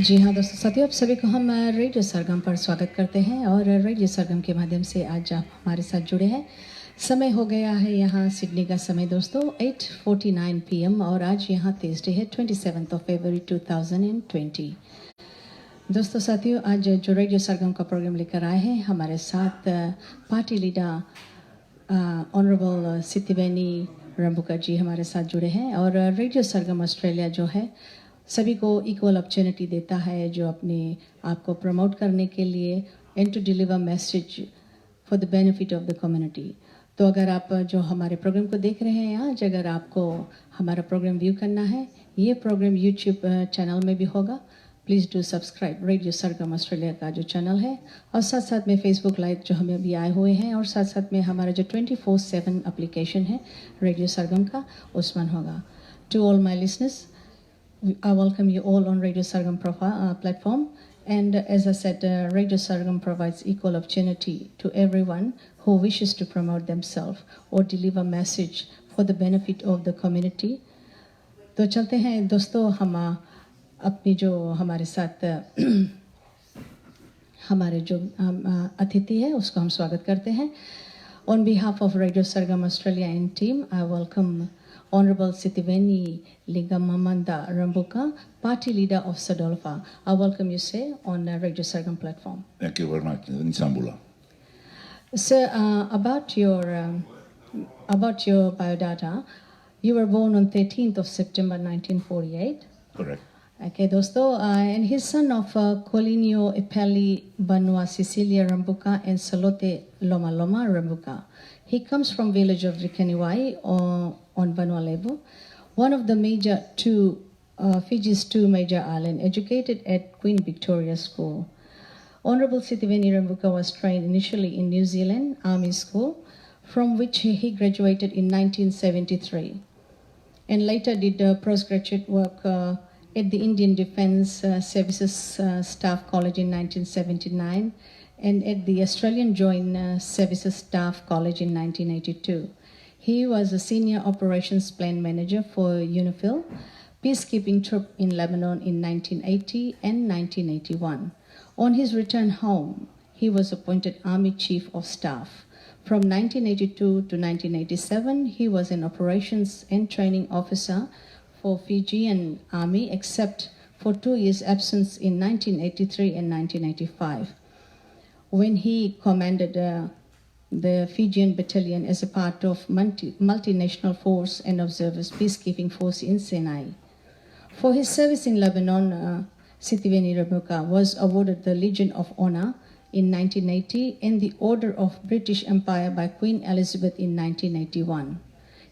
जी हाँ दोस्तों साथियों, आप सभी को हम रेडियो सरगम पर स्वागत करते हैं और रेडियो सरगम के माध्यम से आज आप हमारे साथ जुड़े हैं। समय हो गया है यहाँ सिडनी का समय दोस्तों 8:49 PM और आज यहाँ थर्सडे है 27 फरवरी 2020। दोस्तों साथियों, आज जो रेडियो सरगम का प्रोग्राम लेकर आए हैं हमारे साथ पार्टी लीडर ऑनरेबल सितिवेनी रंबुका जी हमारे साथ जुड़े हैं और रेडियो सरगम ऑस्ट्रेलिया जो है सभी को इक्वल अपॉर्चुनिटी देता है जो अपने आप को प्रमोट करने के लिए and to deliver message for the benefit of the community. तो अगर आप जो हमारे प्रोग्राम को देख रहे हैं आज, अगर आपको हमारा प्रोग्राम व्यू करना है, ये प्रोग्राम यूट्यूब चैनल में भी होगा। Please do subscribe radio Sargam Australia का जो चैनल है और साथ साथ में फेसबुक लाइव जो हमें अभी आए हुए हैं और साथ साथ में हमारा जो 24/7 एप्लीकेशन है रेडियो सरगम का उसमें होगा। To all my listeners, I welcome you all on Radio Sargam platform. And as I said, Radio Sargam provides equal opportunity to everyone who wishes to promote themselves or deliver message for the benefit of the community. तो चलते हैं दोस्तों, हम अपनी जो हमारे साथ हमारे जो अतिथि है उसको हम स्वागत करते हैं। On behalf of Radio Sargam Australia and team, I welcome Honorable Sitiveni RABUKA, Party Leader of Sadolfa. I welcome you, sir, on the Radio Sargam platform. Thank you very much, Nisambula. Sir, about your biodata, you were born on 13th of September 1948. Correct. Okay, dosto, and he's son of Colinio Epeli Banua Cecilia Rambuka and Salote Loma Loma Rambuka. He comes from village of Rikaniwai on Vanuatu, one of the Fiji's two major islands, educated at Queen Victoria School. Honorable Sitiveni RABUKA was trained initially in New Zealand Army School, from which he graduated in 1973, and later did postgraduate work at the Indian Defence Services Staff College in 1979 and at the Australian Joint Services Staff College in 1982. He was a senior operations plan manager for UNIFIL, peacekeeping troop in Lebanon in 1980 and 1981. On his return home, he was appointed Army Chief of Staff. From 1982 to 1987, he was an operations and training officer for Fijian Army, except for 2 years' absence in 1983 and 1985, when he commanded the Fijian battalion as a part of multinational force and observers peacekeeping force in Sinai. For his service in Lebanon, Sitiveni RABUKA was awarded the Legion of Honor in 1980 and the Order of British Empire by Queen Elizabeth in 1981.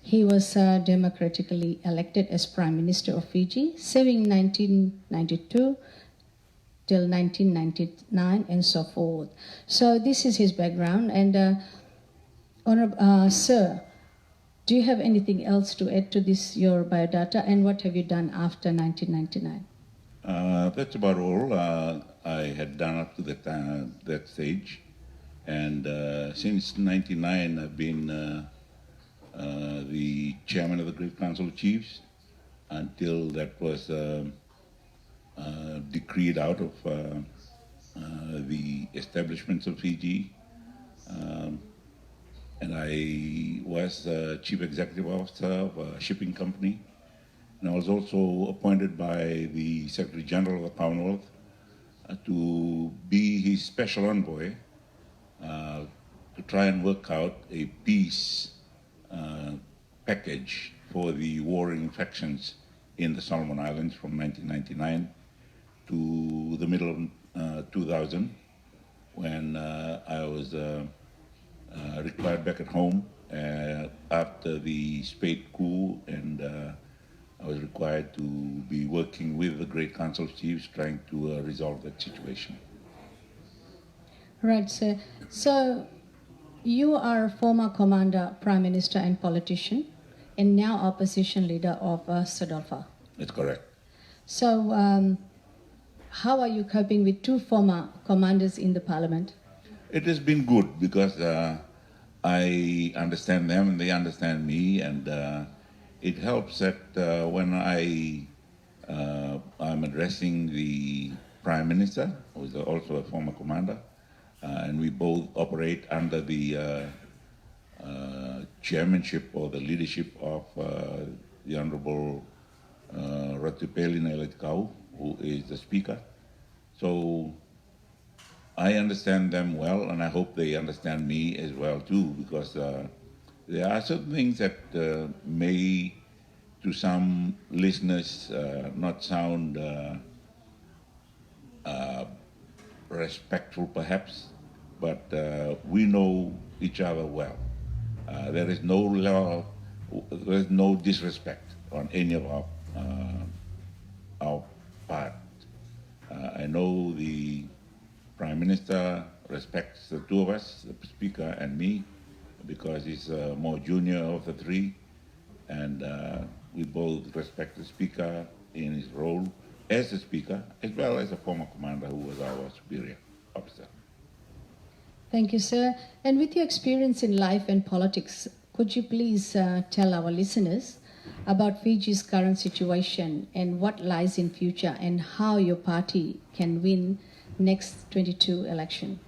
He was democratically elected as Prime Minister of Fiji, serving 1992 till 1999 and so forth. So this is his background. And Sir, do you have anything else to add to this, your biodata, and what have you done after 1999? That's about all I had done up to that stage. And since 1999, I've been the chairman of the Great Council of Chiefs until that was decreed out of the establishments of Fiji. And I was chief executive officer of a shipping company. And I was also appointed by the Secretary General of the Commonwealth to be his special envoy to try and work out a peace package for the warring factions in the Solomon Islands from 1999 to the middle of 2000, when I was required back at home after the Spade coup, and I was required to be working with the Great Council of Chiefs trying to resolve that situation. Right, sir. So you are a former commander, prime minister and politician, and now opposition leader of Sadolfa. That's correct. So how are you coping with two former commanders in the parliament? It has been good because I understand them and they understand me, and it helps that when I I'm addressing the Prime Minister, who is also a former commander, and we both operate under the chairmanship or the leadership of the Honorable Ratupeli Nailatkau, who is the Speaker. So I understand them well, and I hope they understand me as well too, because there are certain things that may, to some listeners, not sound respectful perhaps, but we know each other well. There is no disrespect on any of our part. I know the Prime Minister respects the two of us, the Speaker and me, because he's more junior of the three, and we both respect the Speaker in his role as a Speaker, as well as a former commander who was our superior officer. Thank you, sir. And with your experience in life and politics, could you please tell our listeners about Fiji's current situation and what lies in future and how your party can win next 22 election?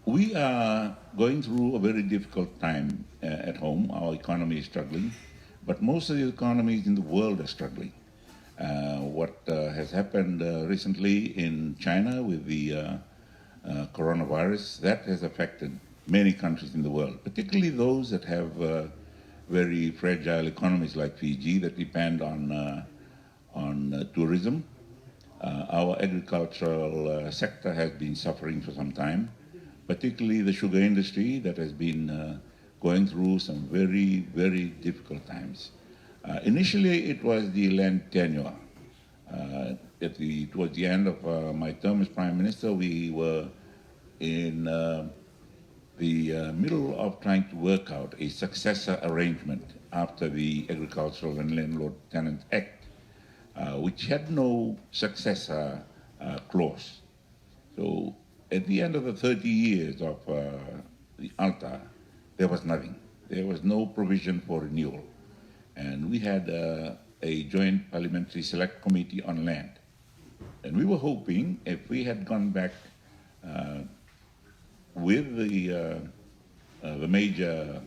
We are going through a very difficult time at home. Our economy is struggling, but most of the economies in the world are struggling. What has happened recently in China with the coronavirus, that has affected many countries in the world, particularly those that have very fragile economies like Fiji that depend on tourism. Our agricultural sector has been suffering for some time, particularly the sugar industry that has been going through some very, very difficult times. Initially, it was the land tenure. Towards the end of my term as Prime Minister, we were in the middle of trying to work out a successor arrangement after the Agricultural and Landlord Tenant Act, which had no successor clause. So at the end of the 30 years of the ALTA, there was nothing. There was no provision for renewal. And we had a joint parliamentary select committee on land. And we were hoping if we had gone back with a major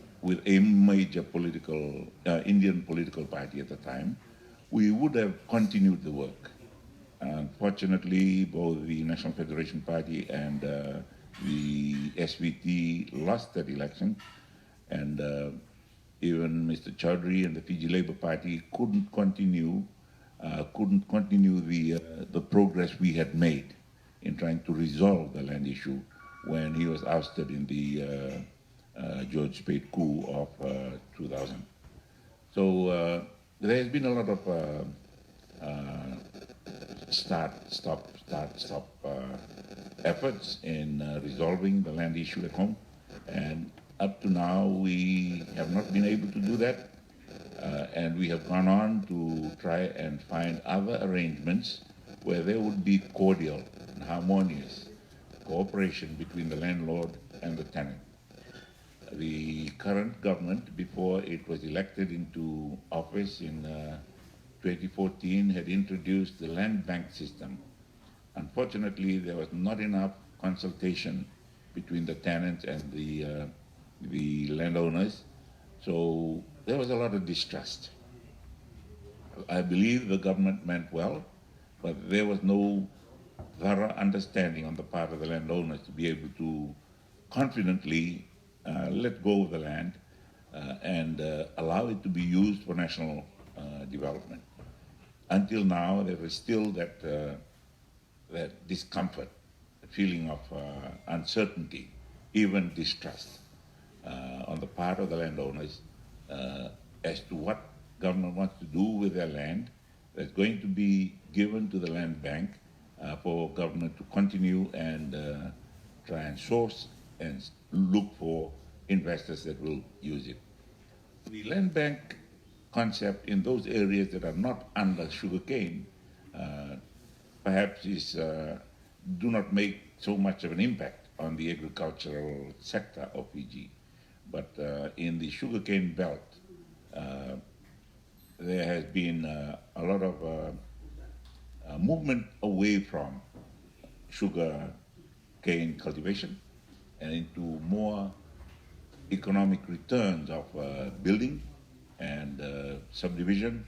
political Indian political party at the time, we would have continued the work. Unfortunately, both the National Federation Party and the SVT lost that election, and even Mr. Chowdhury and the Fiji Labour Party couldn't continue the progress we had made in trying to resolve the land issue when he was ousted in the George Speight coup of 2000. So there has been a lot of start, stop efforts in resolving the land issue at home, and up to now we have not been able to do that, and we have gone on to try and find other arrangements where there would be cordial and harmonious cooperation between the landlord and the tenant. The current government, before it was elected into office in 2014, had introduced the land bank system. Unfortunately, there was not enough consultation between the tenants and the landowners, so there was a lot of distrust. I believe the government meant well, but there was no thorough understanding on the part of the landowners to be able to confidently let go of the land and allow it to be used for national development. Until now, there is still that discomfort, the feeling of uncertainty, even distrust on the part of the landowners as to what government wants to do with their land that's going to be given to the land bank for government to continue and try and source and look for investors that will use it. The land bank concept in those areas that are not under sugarcane perhaps do not make so much of an impact on the agricultural sector of Fiji. But in the sugarcane belt, there has been a lot of movement away from sugar cane cultivation and into more economic returns of building and subdivision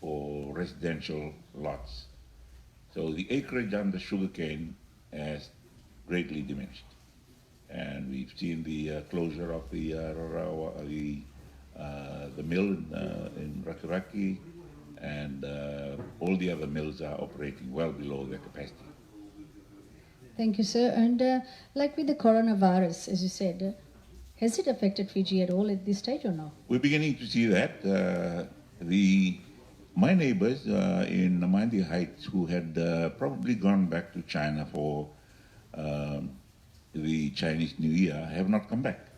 for residential lots. So the acreage under sugarcane has greatly diminished, and we've seen the closure of the mill in Rakiraki, and all the other mills are operating well below their capacity. Thank you, sir. And like with the coronavirus, as you said, has it affected Fiji at all at this stage or no? We're beginning to see that. My neighbors in Namandi Heights, who had probably gone back to China for the Chinese New Year, have not come back.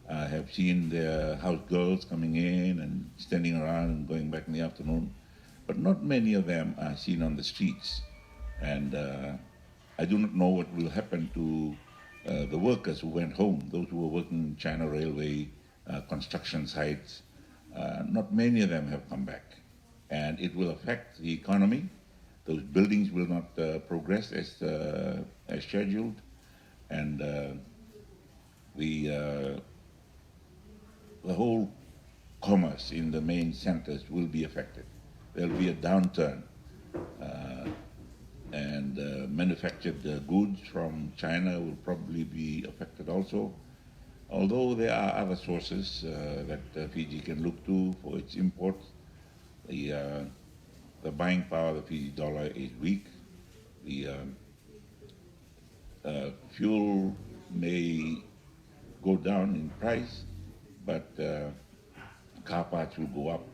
I have seen their house girls coming in and standing around and going back in the afternoon, but not many of them are seen on the streets. And I do not know what will happen to the workers who went home, those who were working in China Railway construction sites. Not many of them have come back. And it will affect the economy. Those buildings will not progress as scheduled. And the whole commerce in the main centers will be affected. There will be a downturn. And manufactured goods from China will probably be affected also. Although there are other sources that Fiji can look to for its imports. The buying power of the Fiji dollar is weak. The fuel may go down in price, but car parts will go up,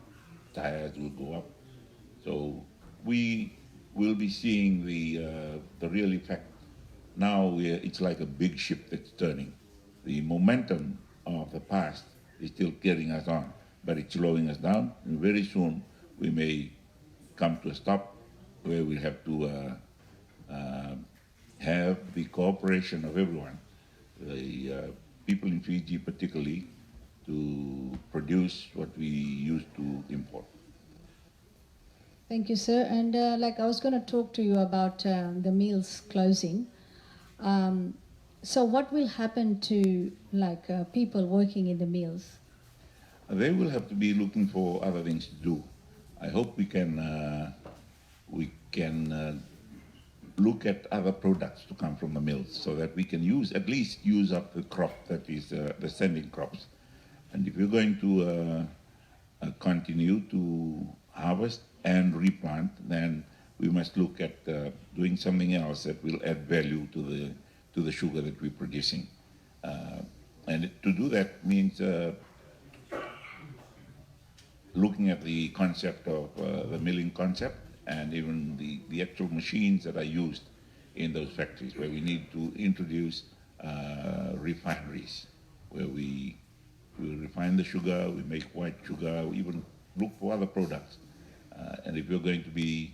tires will go up. So we will be seeing the real effect. Now it's like a big ship that's turning. The momentum of the past is still carrying us on, but it's slowing us down. And very soon we may come to a stop where we have to have the cooperation of everyone, the people in Fiji particularly, to produce what we used to import. Thank you, sir. And like I was going to talk to you about the mills closing. So what will happen to like people working in the mills? They will have to be looking for other things to do. I hope we can look at other products to come from the mills so that we can at least use up the crop that is the standing crops. And if we're going to continue to harvest and replant, then we must look at doing something else that will add value to the sugar that we're producing. And to do that means looking at the concept of the milling concept and even the actual machines that are used in those factories, where we need to introduce refineries, where we refine the sugar, we make white sugar, we even look for other products. And if you're going to be,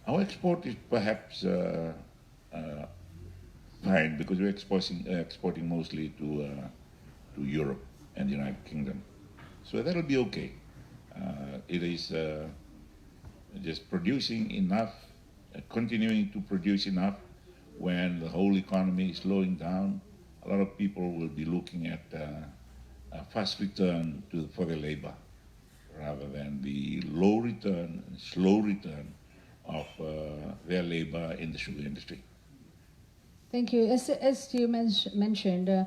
our export is perhaps fine because we're exporting mostly to Europe and the United Kingdom. So that'll be okay. It is just producing enough, continuing to produce enough when the whole economy is slowing down. A lot of people will be looking at a fast return for their labor rather than the low return and slow return of their labor in the sugar industry. Thank you. As you mentioned,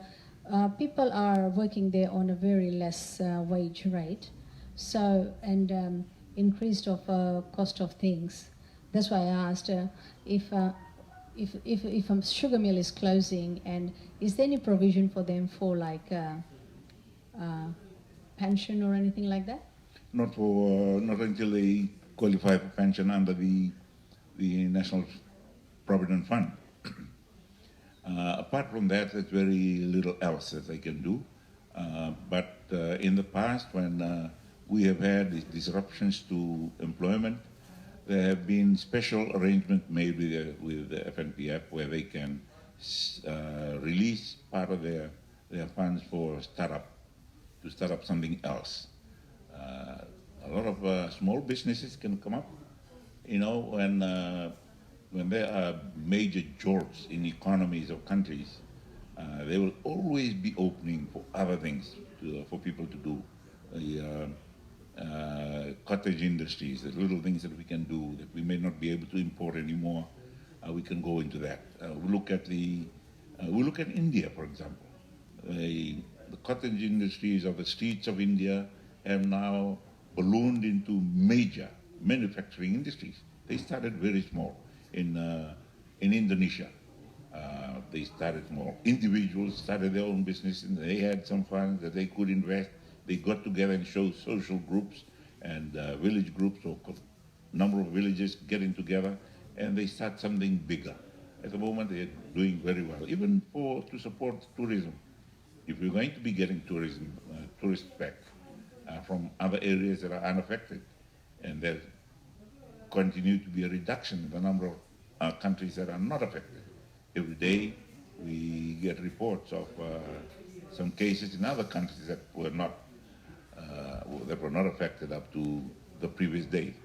people are working there on a very less wage rate. So, and increased of cost of things. That's why I asked if a sugar mill is closing, and is there any provision for them for like pension or anything like that? Not until they qualify for pension under the National Provident Fund. Apart from that, there's very little else that they can do. But in the past, when we have had these disruptions to employment, there have been special arrangements made with the FNPF where they can release part of their funds for to start up something else. a lot of small businesses can come up. When there are major jolts in economies of countries, there will always be opening for other things for people to do. Cottage industries, the little things that we can do that we may not be able to import anymore, we can go into that. We look at India, for example. The cottage industries of the streets of India have now ballooned into major manufacturing industries. They started very small in Indonesia. They started small. Individuals started their own business, and they had some funds that they could invest. They got together and showed social groups and village groups, or number of villages getting together, and they start something bigger. At the moment, they're doing very well, even to support tourism. If we're going to be getting tourists back from other areas that are unaffected, and there continue to be a reduction in the number of countries that are not affected. Every day we get reports of some cases in other countries that were not affected up to the previous day.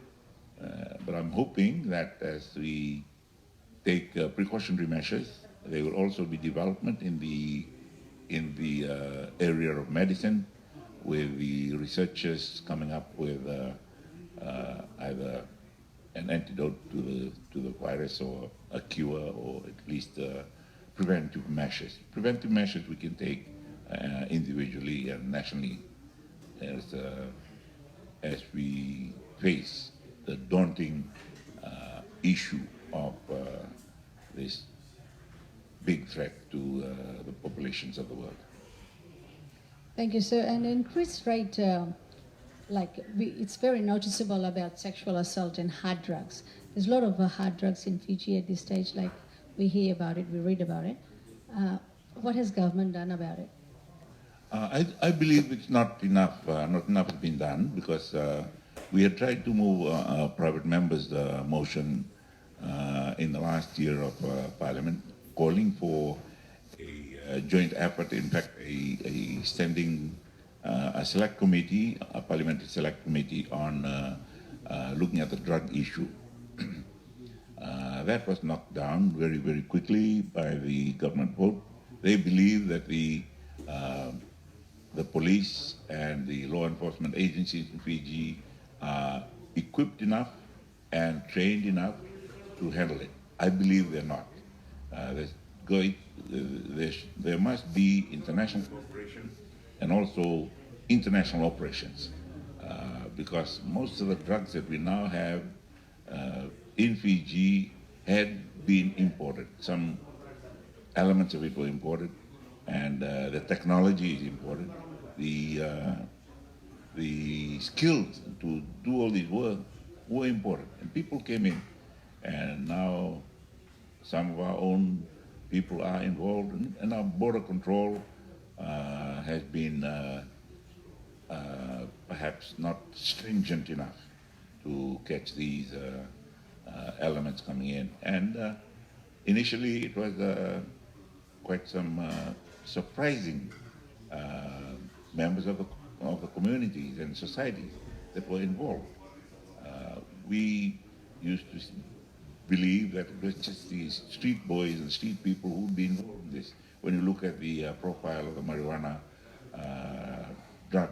But I'm hoping that as we take precautionary measures, there will also be development in the area of medicine, with the researchers coming up with either an antidote to the virus, or a cure, or at least preventive measures. Preventive measures we can take individually and nationally as we face the daunting issue of this big threat to the populations of the world. Thank you, sir. An increased rate, it's very noticeable about sexual assault and hard drugs. There's a lot of hard drugs in Fiji at this stage. Like, we hear about it, we read about it. What has government done about it? I believe it's not enough. Not enough has been done, because we had tried to move private members' motion in the last year of Parliament, calling for a joint effort. In fact, a standing a select committee, a parliamentary select committee on looking at the drug issue. That was knocked down very, very quickly by the government vote. They believe that the police and the law enforcement agencies in Fiji are equipped enough and trained enough to handle it. I believe they're not. There must be international cooperation and also international operations, because most of the drugs that we now have in Fiji had been imported. Some elements of it were imported, and the technology is imported. The skills to do all this work were imported, and people came in, and now some of our own people are involved, and our border control has been perhaps not stringent enough to catch these elements coming in. And initially it was quite some surprising members of the communities and societies that were involved. We used to believe that it was just these street boys and street people who would be involved in this. When you look at the profile of the marijuana drug,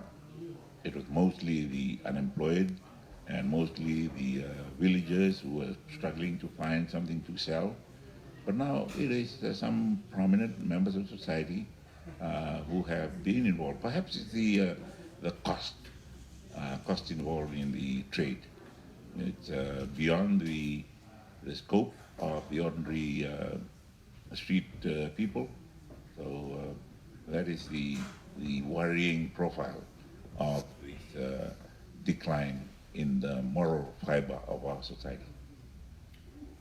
it was mostly the unemployed and mostly the villagers who were struggling to find something to sell. But now it is some prominent members of society who have been involved. Perhaps it's the cost involved in the trade. It's beyond the scope of the ordinary street people. So that is the worrying profile of this decline in the moral fiber of our society.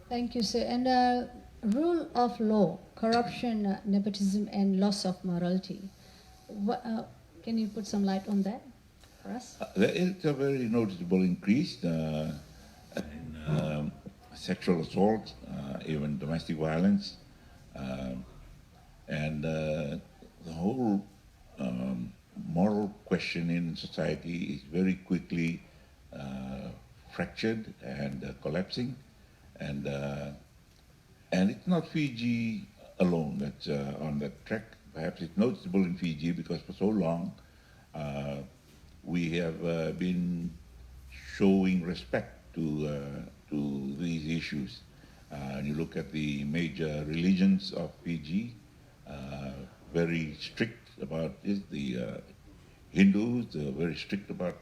Thank you, sir. And rule of law, corruption, nepotism, and loss of morality. Can you put some light on that for us? There is a very noticeable increase in sexual assault, even domestic violence, and the whole moral question in society is very quickly fractured and collapsing, and it's not Fiji alone that's on that track. Perhaps it's noticeable in Fiji because for so long we have been showing respect to these issues. And you look at the major religions of Fiji, very strict about this. The Hindus are very strict about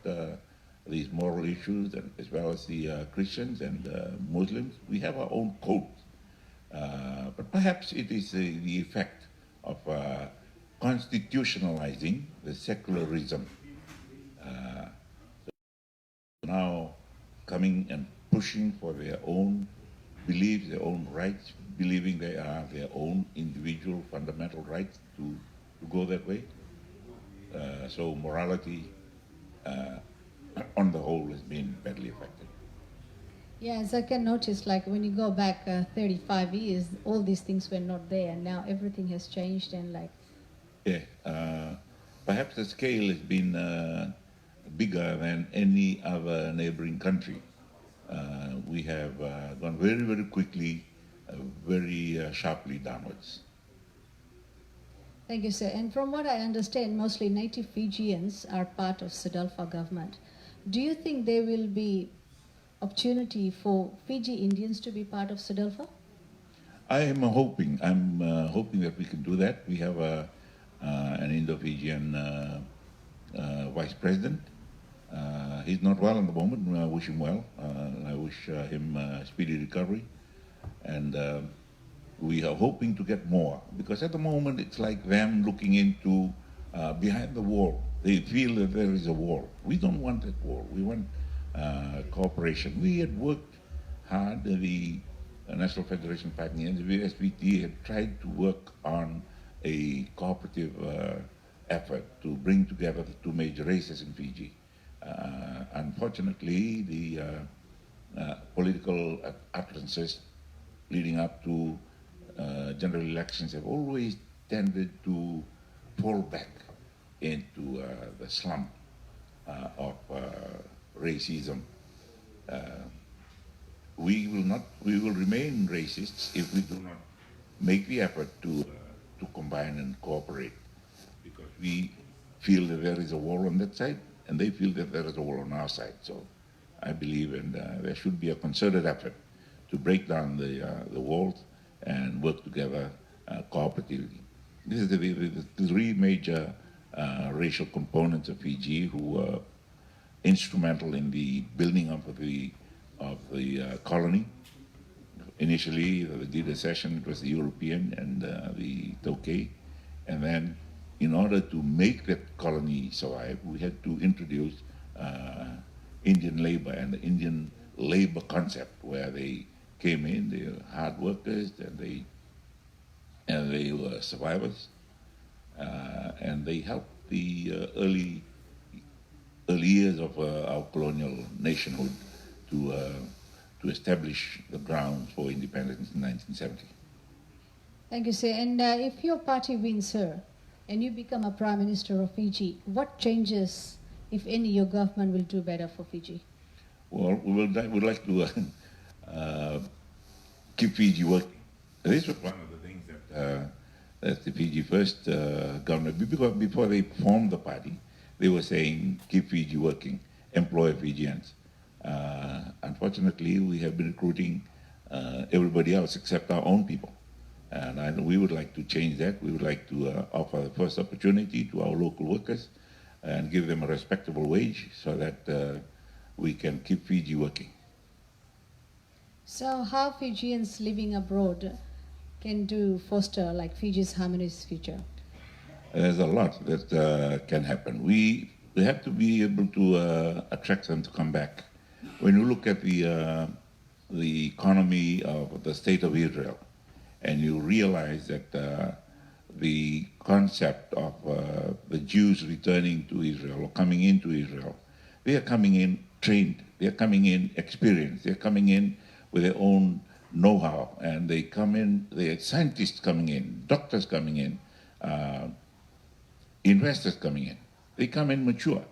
these moral issues, and as well as the Christians and Muslims. We have our own code. But perhaps it is the effect of constitutionalizing the secularism. Now coming and pushing for their own beliefs, their own rights, believing they are their own individual fundamental rights to go that way. So morality on the whole has been badly affected. Yeah, as I can notice, like when you go back 35 years, all these things were not there, and now everything has changed and like... Yeah, perhaps the scale has been bigger than any other neighboring country. We have gone very, very quickly, very sharply downwards. Thank you, sir. And from what I understand, mostly native Fijians are part of Sudalfa government. Do you think there will be opportunity for Fiji Indians to be part of Sudalfa? I'm hoping that we can do that. We have an Indo-Fijian vice president. He's not well at the moment. I wish him well. I wish him speedy recovery. And we are hoping to get more, because at the moment it's like them looking into behind the wall. They feel that there is a wall. We don't want that wall. We want cooperation. We had worked hard. The National Federation of Patanians, the SPT, had tried to work on a cooperative effort to bring together the two major races in Fiji. Unfortunately, the political utterances leading up to general elections have always tended to fall back into the slump of racism. We will remain racists if we do not make the effort to combine and cooperate, because we feel that there is a wall on that side, and they feel that there is a wall on our side. So I believe there should be a concerted effort to break down the walls and work together cooperatively. This is the three major racial components of Fiji who were instrumental in the building up of the colony. Initially, the leader session, it was the European and the Tokay, and then in order to make that colony survive, we had to introduce Indian labor and the Indian labor concept, where they came in, they were hard workers, and they were survivors, and they helped the early years of our colonial nationhood to establish the grounds for independence in 1970. Thank you, sir. And if your party wins, sir, and you become a Prime Minister of Fiji, what changes, if any, your government will do better for Fiji? Well, we'd like to keep Fiji working. This was one of the things that the Fiji First government, because before they formed the party, they were saying, keep Fiji working, employ Fijians. Unfortunately, we have been recruiting everybody else except our own people. And we would like to change that. We would like to offer the first opportunity to our local workers and give them a respectable wage so that we can keep Fiji working. So how Fijians living abroad can foster like Fiji's harmonious future? There's a lot that can happen. We have to be able to attract them to come back. When you look at the economy of the State of Israel, and you realize that the concept of the Jews returning to Israel or coming into Israel, they are coming in trained, they are coming in experienced, they are coming in with their own know-how, and they come in, they are scientists coming in, doctors coming in, investors coming in. They come in mature.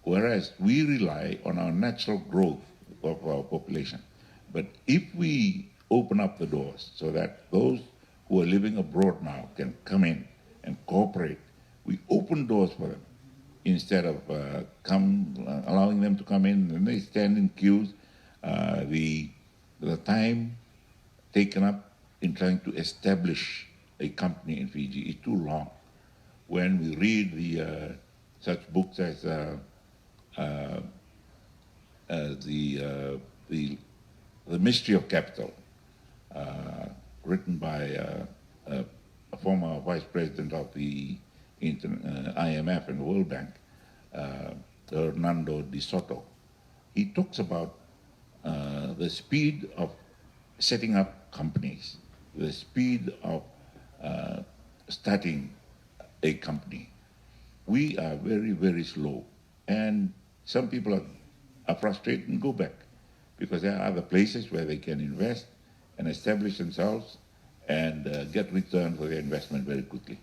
whereas we rely on our natural growth of our population. But if we open up the doors so that those who are living abroad now can come in and cooperate, we open doors for them instead of allowing them to come in and they stand in queues. The time taken up in trying to establish a company in Fiji is too long. When we read such books as the Mystery of Capital, written by a former vice president of the IMF and the World Bank, Hernando de Soto, he talks about the speed of setting up companies, the speed of starting a company. We are very, very slow. And some people are frustrated and go back because there are other places where they can invest and establish themselves and get return for their investment very quickly.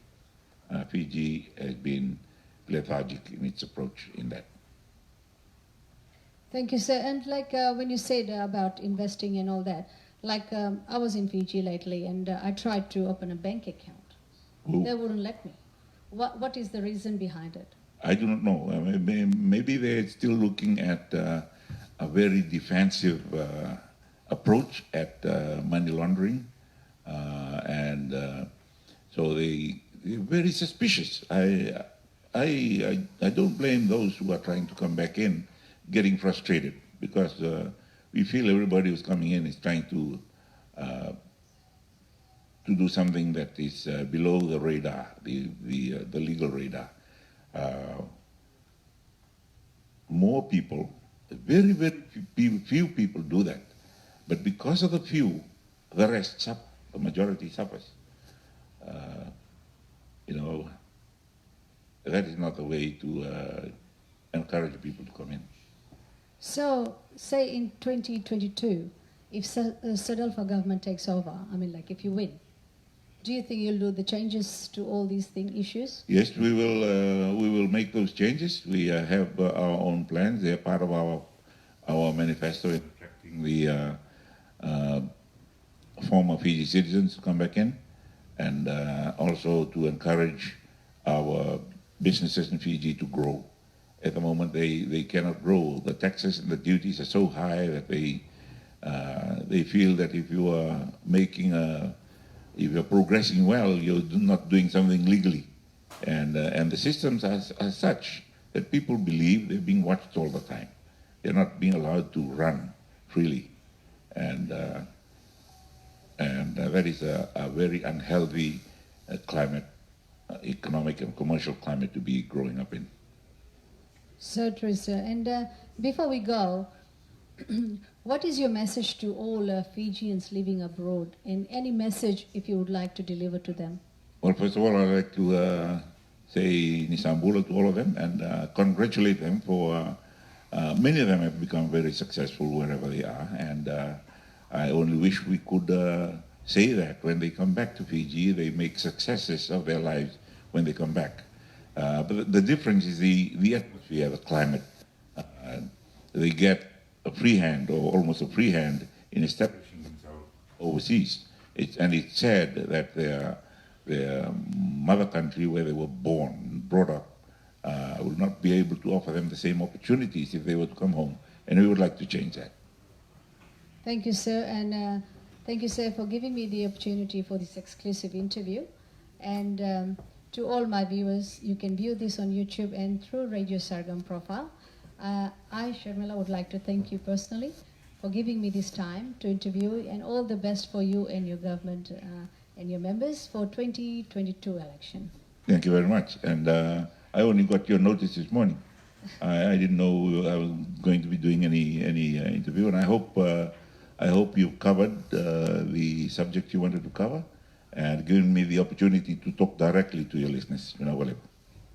Fiji has been lethargic in its approach in that. Thank you, sir. And like when you said about investing and all that, like I was in Fiji lately and I tried to open a bank account. Ooh. They wouldn't let me. What is the reason behind it? I do not know. Maybe they're still looking at a very defensive approach at money laundering. So they're very suspicious. I don't blame those who are trying to come back in getting frustrated because we feel everybody who's coming in is trying to do something that is below the radar, the legal radar. More people, very, very few people do that. But because of the few, the rest suffer, the majority suffers. That is not the way to encourage people to come in. So, say in 2022, if Sadelfa government takes over, I mean, like if you win, do you think you'll do the changes to all these issues? Yes, we will make those changes. We have our own plans. They are part of our manifesto in attracting the former Fiji citizens to come back in, and also to encourage our businesses in Fiji to grow. At the moment, they cannot grow. The taxes and the duties are so high that they feel that if you are if you're progressing well, you're not doing something legally. And the systems are such that people believe they're being watched all the time. They're not being allowed to run freely. And that is a very unhealthy climate, economic and commercial climate to be growing up in. So true, sir. And before we go, what is your message to all Fijians living abroad? And any message if you would like to deliver to them? Well, first of all, I'd like to say Nisambula to all of them and congratulate them for many of them have become very successful wherever they are. And I only wish we could say that when they come back to Fiji, they make successes of their lives when they come back. But the difference is the atmosphere, the climate. They get a free hand or almost a free hand in establishing themselves overseas. And it's sad that their mother country where they were born, brought up, will not be able to offer them the same opportunities if they were to come home. And we would like to change that. Thank you, sir. And thank you, sir, for giving me the opportunity for this exclusive interview. And to all my viewers, you can view this on YouTube and through Radio Sargam profile. I, Sharmila, would like to thank you personally for giving me this time to interview you, and all the best for you and your government and your members for 2022 election. Thank you very much. And I only got your notice this morning. I didn't know I was going to be doing any interview, and I hope you've covered the subject you wanted to cover and given me the opportunity to talk directly to your listeners.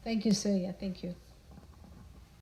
Thank you, sir. Yeah, thank you.